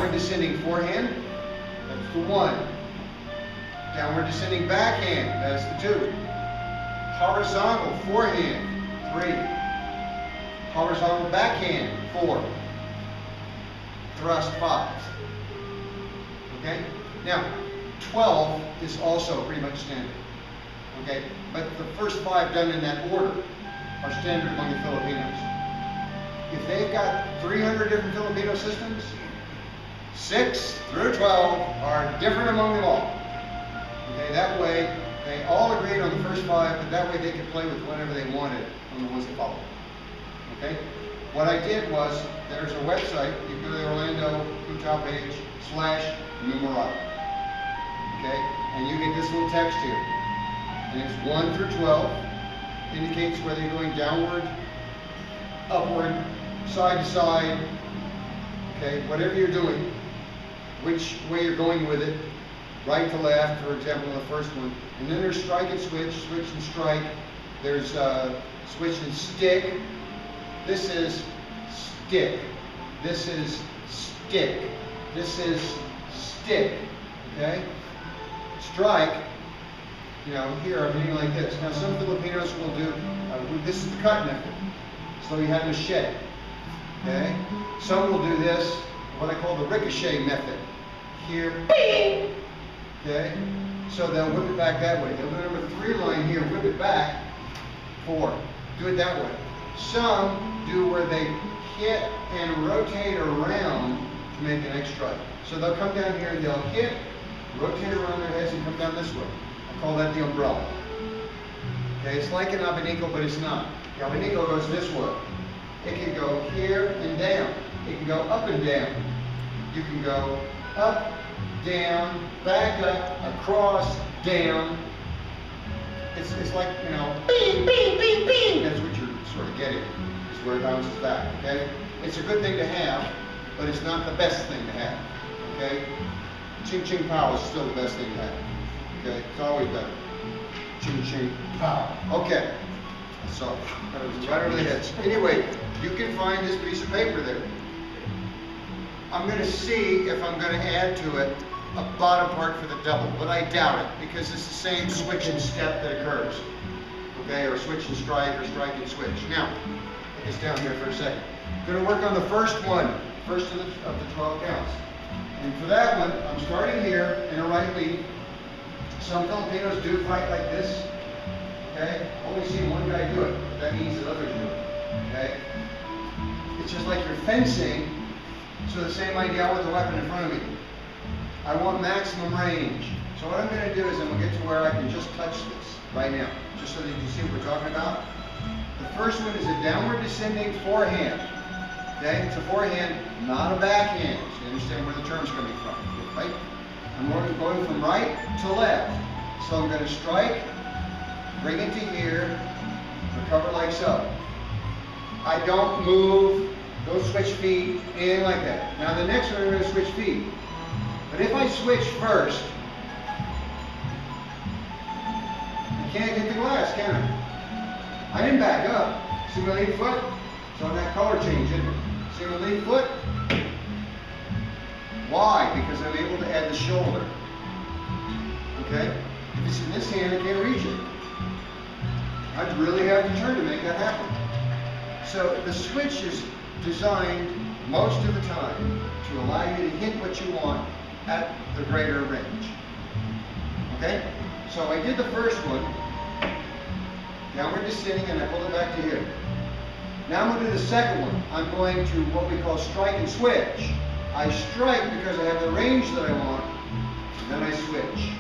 Downward descending forehand, that's the 1. Downward descending backhand, that's the 2. Horizontal forehand, 3. Horizontal backhand, 4. Thrust, 5. Okay? Now, 12 is also pretty much standard. Okay? But the first 5 done in that order are standard among the Filipinos. If they've got 300 different Filipino systems, 6 through 12 are different among them all. Okay, that way they all agreed on the first 5, but that way they could play with whatever they wanted on the ones that followed. Okay? What I did was, there's a website, you go to the Orlando kuntao page /Numerado. Okay? And you get this little text here. And it's 1 through 12. Indicates whether you're going downward, upward, side to side, okay, whatever you're doing, which way you're going with it, right to left, for example, in the first one. And then there's strike and switch and strike. There's switch and stick. This is stick. This is stick. This is stick. Okay? Strike, you know, here I'm doing like this. Now some Filipinos will do, this is the cut method. So you have a machete. Okay? Some will do this, what I call the ricochet method. Here, bing! Okay? So they'll whip it back that way. They'll do number 3 line here, whip it back, 4. Do it that way. Some do where they hit and rotate around to make an X strike. So they'll come down here and they'll hit, rotate around their heads and come down this way. I call that the umbrella. Okay, it's like an abanico, but it's not. The abanico goes this way. It can go here and down. It can go up and down. You can go up, down, back up, across, down. It's like, you know, bing, bing, bing, bing. That's what you're sort of getting, is where it bounces back, okay? It's a good thing to have, but it's not the best thing to have, okay? Ching ching pow is still the best thing to have, okay? It's always better. Ching ching pow. Okay. So, that was right over the heads. Anyway, you can find this piece of paper there. I'm going to see if I'm going to add to it a bottom part for the double, but I doubt it, because it's the same switch and step that occurs. Okay, or switch and strike, or strike and switch. Now, it's down here for a second. I'm going to work on the first one, first of the 12 counts. And for that one, I'm starting here in a right lead. Some Filipinos do fight like this. Okay? Only seen one guy do it, but that means that others do it. Okay? It's just like you're fencing, so the same idea with the weapon in front of me. I want maximum range. So what I'm going to do is I'm going to get to where I can just touch this right now, just so that you can see what we're talking about. The first one is a downward descending forehand. Okay? It's a forehand, not a backhand. So you understand where the term's coming from, right? I'm going from right to left. So I'm going to strike, bring it to here, recover like so. I don't move, don't switch feet, anything like that. Now the next one I'm going to switch feet. But if I switch first, I can't hit the glass, can I? I didn't back up. See my lead foot? So on that color change, isn't it? See my lead foot? Why? Because I'm able to add the shoulder. Okay? If it's in this hand, I can't reach it. I'd really have to turn to make that happen. So the switch is designed most of the time to allow you to hit what you want at the greater range. Okay? So I did the first one, downward descending, and I pulled it back to here. Now I'm going to do the second one. I'm going to what we call strike and switch. I strike because I have the range that I want, and then I switch.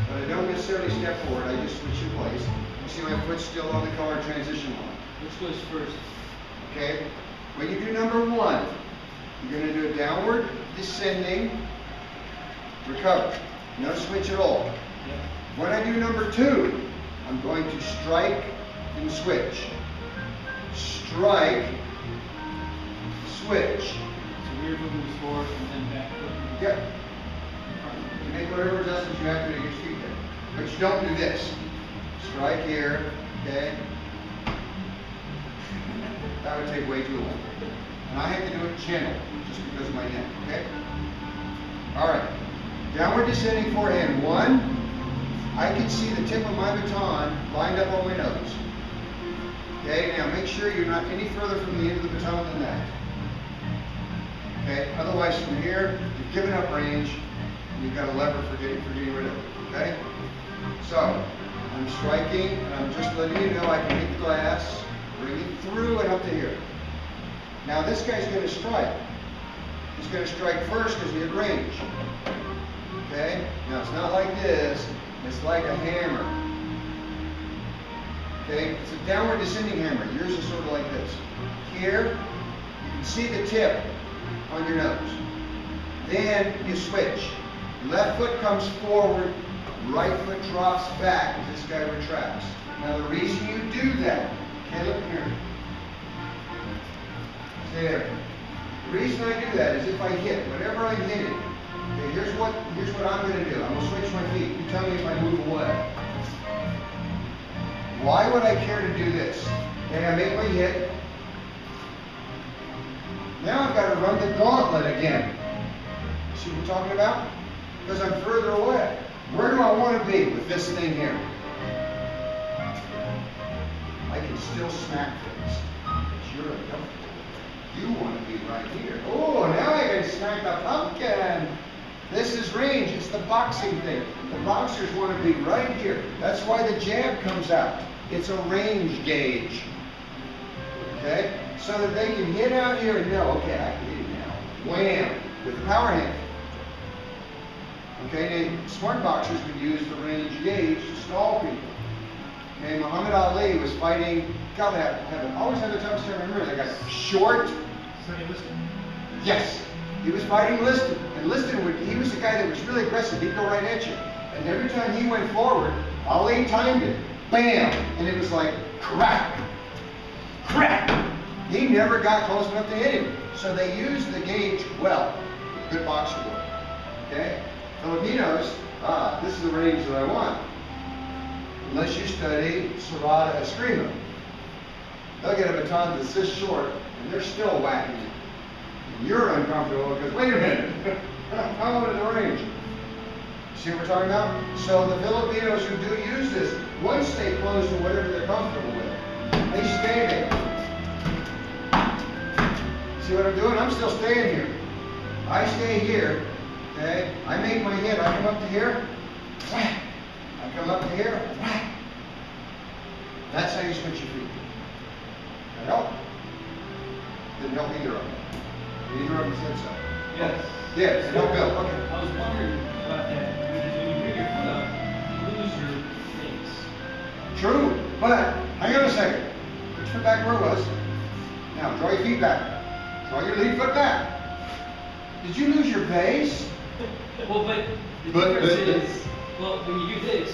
But I don't necessarily step forward, I just switch in place. You see my foot's still on the color transition line. Which goes first? Okay? When you do number 1, you're going to do a downward descending, recover. No switch at all. Yep. When I do number 2, I'm going to strike and switch. Strike, switch. So rear foot moves forward and then back foot moves Yep. You make whatever adjustments you have to get your feet there. But you don't do this. Strike here, okay? That would take way too long. And I have to do it gentle, just because of my neck, okay? All right, downward descending forehand. 1, I can see the tip of my baton lined up on my nose. Okay, now make sure you're not any further from the end of the baton than that. Okay, otherwise from here, you've given up range, and you've got a lever for getting rid of it, okay? So, I'm striking, and I'm just letting you know I can hit the glass, bring it through and up to here. Now this guy's going to strike. He's going to strike first because he had range. Okay? Now it's not like this, it's like a hammer. Okay? It's a downward descending hammer. Yours is sort of like this. Here, you can see the tip on your nose. Then you switch. Left foot comes forward, right foot drops back as this guy retracts. Now the reason you do that, okay, look here. Stay there. The reason I do that is if I hit, whatever I'm hitting, okay, here's what I'm going to do. I'm going to switch my feet. You tell me if I move away. Why would I care to do this? Okay, I make my hit. Now I've got to run the gauntlet again. See what I'm talking about? Because I'm further away. Where do I want to be with this thing here? I can still smack things. But you're a dumb. You want to be right here. Oh, now I can smack the pumpkin. This is range. It's the boxing thing. The boxers want to be right here. That's why the jab comes out. It's a range gauge. Okay? So that they can hit out here and know, okay, I can hit it now. Wham! With the power hand. Okay, and smart boxers would use the range gauge to stall people. Okay, Muhammad Ali was fighting, God, always have the toughest time remember that guy. Short. Sonny Liston. Yes. He was fighting Liston. And Liston he was the guy that was really aggressive. He'd go right at you. And every time he went forward, Ali timed it. Bam! And it was like, crack! Crack! He never got close enough to hit him. So they used the gauge well. Good boxer would. Okay? Filipinos, this is the range that I want. Unless you study Serrata Eskrima. They'll get a baton that's this short, and they're still whacking it. And you're uncomfortable because, wait a minute, how is the range? See what we're talking about? So the Filipinos who do use this, once they close to whatever they're comfortable with, they stay there. See what I'm doing? I'm still staying here. I stay here. Okay, I make my hit, I come up to here, whack. I come up to here, whack. That's how you switch your feet. That help? Didn't help either of them. Neither of them said so. Yes. Yes, it helped Bill. Okay. I was wondering about that, because when you bring your foot up, you lose your base. True, but hang on a second. Put your foot back where it was. Now draw your feet back. Draw your lead foot back. Did you lose your base? Well, but the difference is, well, when you do this,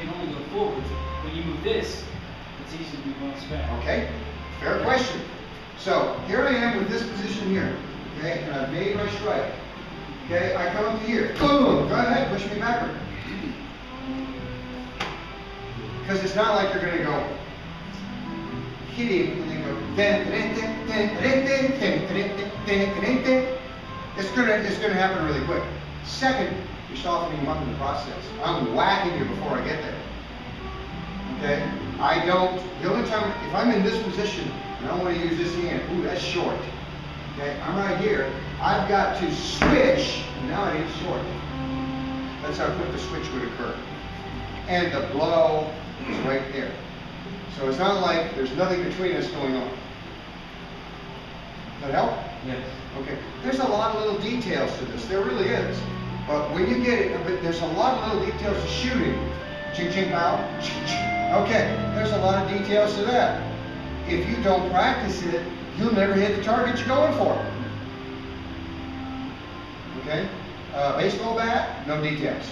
you can only go forward. When you move this, it's easy to move on back. Okay, fair question. So here I am with this position here, okay, and I've made my strike. Okay, I come up to here. Boom! Go ahead, push me backward. Because it's not like you're going to go hit him and then go. It's going to happen really quick. Second, you're softening him up in the process. I'm whacking you before I get there. Okay? I don't, the only time, if I'm in this position and I want to use this hand, ooh, that's short. Okay? I'm right here. I've got to switch, and now it ain't short. That's how quick the switch would occur. And the blow is right there. So it's not like there's nothing between us going on. Does that help? Yes. Okay. There's a lot of little details to this. There really is. But when you get it, but there's a lot of little details to shooting. Ching ching pow. Okay. There's a lot of details to that. If you don't practice it, you'll never hit the target you're going for. Okay? Baseball bat, no details.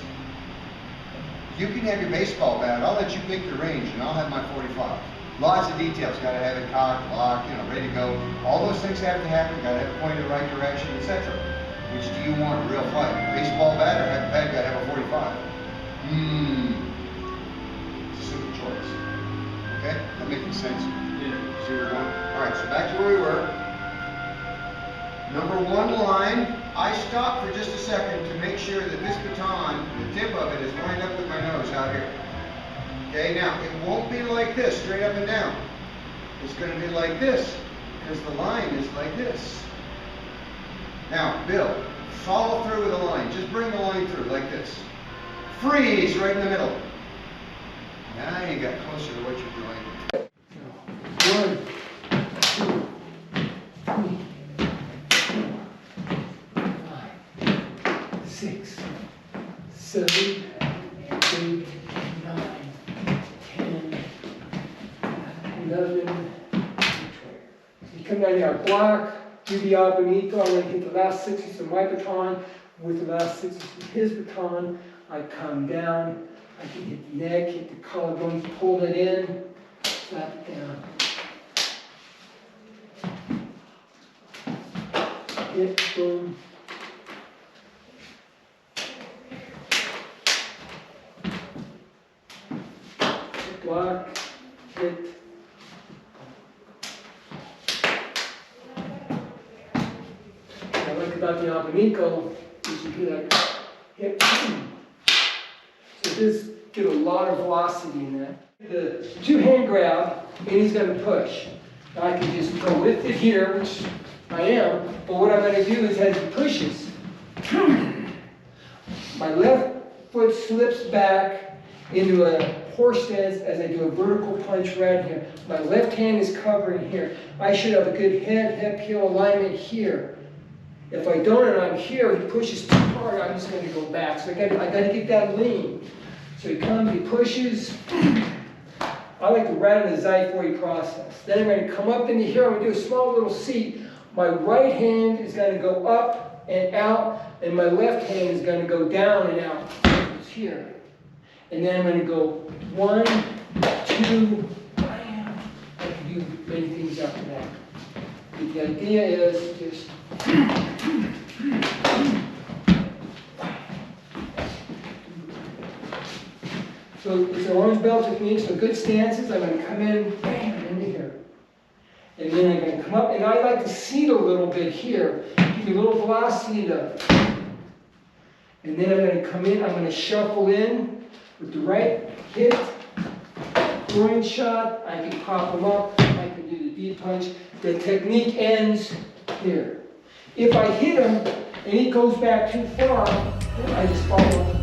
You can have your baseball bat. I'll let you pick your range, and I'll have my .45. Lots of details. Got to have it cocked, locked, ready to go. All those things have to happen. Got to have it pointed in the right direction, etc. Which do you want in a real fight? Baseball bat or have the bad guy have a .45? It's a simple choice. Okay? That making sense? Yeah. See where we're going? All right. So back to where we were. Number 1 line, I stop for just a second to make sure that this baton, the tip of it, is lined up with my nose out here. Okay, now it won't be like this, straight up and down. It's going to be like this, because the line is like this. Now, Bill, follow through with the line. Just bring the line through like this. Freeze right in the middle. Now you got closer to what you're doing. 1, 2, 3, 4, 5, 6, 7, 8, 9, 10, 11, 12. So you come down here, block, do the abanico. I'm going to hit the last 6 inches of my baton with the last 6 inches of his baton. I come down, I can hit the neck, hit the collarbone, pull it in, slap it down. Hit, boom. Block, hit. What I like about the abanico is you do that hit, boom. So this get a lot of velocity in that. The 2-hand grab, and he's going to push. Now I can just go with it here, which I am, but what I'm going to do is as he pushes, my left foot slips back into a horse stance as I do a vertical punch right here. My left hand is covering here. I should have a good head, hip, heel alignment here. If I don't and I'm here, he pushes too hard, I'm just going to go back. So I got to get that lean. So he comes, he pushes. I like to ride in the Zai-Fori process. Then I'm going to come up into here, I'm going to do a small little seat. My right hand is going to go up and out, and my left hand is going to go down and out. It's here. And then I'm going to go 1, 2, bam. I can do many things after that. But the idea is just so it's an orange belt technique, so good stances. I'm going to come in, bam, into here. And then I'm going to come up, and I like to seat a little bit here, give you a little velocity to. And then I'm going to come in, I'm going to shuffle in with the right hit, groin shot. I can pop them up, I can do the deep punch. The technique ends here. If I hit him and he goes back too far, then I just follow